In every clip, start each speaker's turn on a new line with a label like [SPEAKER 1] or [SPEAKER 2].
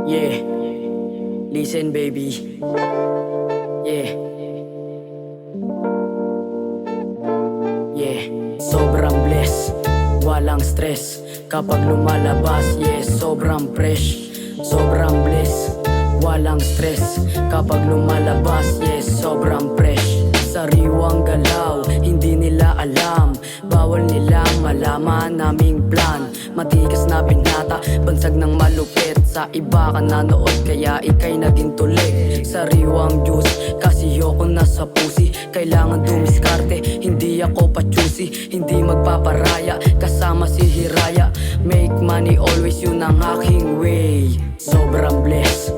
[SPEAKER 1] Yeah, listen baby. Yeah. Yeah, sobrang bless, walang stress kapag lumalabas. Yeah, sobrang fresh, sobrang bless, walang stress kapag lumalabas. Yeah, sobrang fresh. Sariwang galaw, hindi nila alam, bawal nilang malaman naming plan. Matigas na binata, bansag ng malupit. Sa iba ka nanood, kaya ikay naging tulig. Sariwang juice, kasi yoko nasa pusi. Kailangan dumiskarte, hindi ako pa-choosy. Hindi magpaparaya, kasama si Hiraya. Make money always, yun ang aking way. Sobrang bless,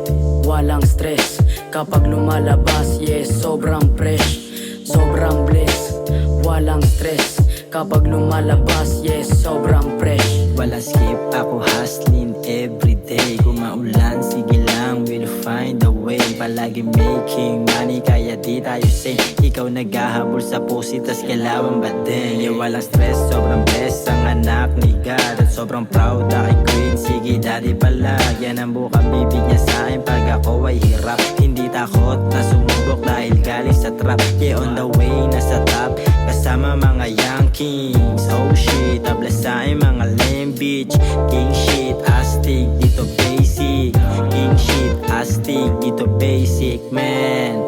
[SPEAKER 1] walang stress kapag lumalabas. Yes, sobrang fresh, sobrang bless, walang stress kapag lumalabas. Yes, sobrang fresh.
[SPEAKER 2] Wala skip, ako hustling everyday. Kung maulan, sige lang, we'll find a way. Palagi making money, kaya di tayo same. Ikaw naghahabol sa pusi, tas kailangan ba din? Yeah, walang stress, sobrang blessed ang anak ni God. At sobrang proud, aking queen, sige daddy pala. Yan ang bukang bibig niya sa'kin pag ako ay hirap. Hindi takot na sumubok dahil galing sa trap. Yeah, on the way, nasa top, kasama mga young kings. Oh shit, tabla sa'kin mga lame bitch. King shit, astig, dito basic. King shit, astig, dito basic. Man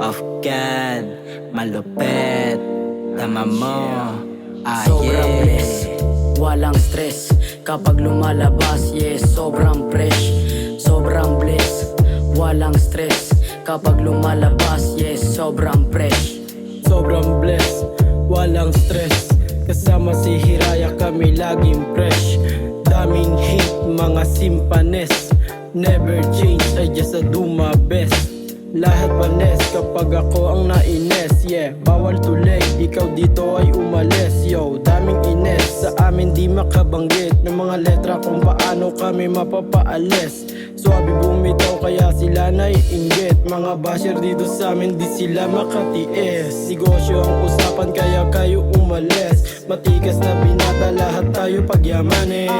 [SPEAKER 2] of God, malupet, tama mo.
[SPEAKER 1] Sobrang bless, walang stress kapag lumalabas. Yes, sobrang fresh, sobrang bless, walang stress kapag lumalabas. Yes, sobrang fresh.
[SPEAKER 3] Sobrang blessed, walang stress. Kasama si Hiraya kami laging fresh. Daming hate, mga simpanes. Never change, I just do my best. Lahat panes kapag ako ang naines. Yeah, bawal tulig, ikaw dito ay umalis. Yo, daming ines, sa amin di makabanggit ng mga letra kung paano kami mapapaalis. Swabe bumitaw kaya sila naiinggit. Mga basher dito sa amin di sila makatiis. Negosyo ang usapan kaya kayo umalis. Matigas na binata, lahat tayo pagyamanin.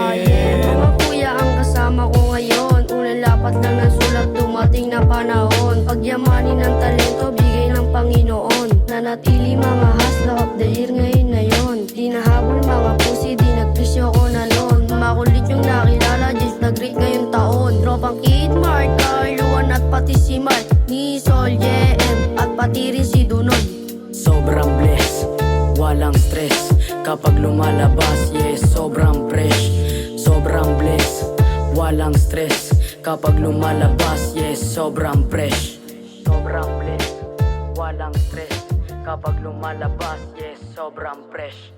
[SPEAKER 4] Mga kuya ang kasama ko ngayon. Unang lapat lang ng sulat, dumating na panahon. Pagyamanin ng talento, bigay ng Panginoon. Nanatili mga hustler of the year ngayon na yun. Di nahabol mga pusi, di nagpresyo ko na loan. Makulit yung nakilala, just nag-greet ngayong taon. Tropang Kid Mark, Carluan at pati si Mark, ni Sol, JM at pati rin si Dunod.
[SPEAKER 1] Sobrang bless, walang stress kapag lumalabas. Yes, sobrang fresh, sobrang bless, walang stress kapag lumalabas. Yes, sobrang fresh, sobrang bless, walang stress kapag lumalabas. Yes, sobrang fresh.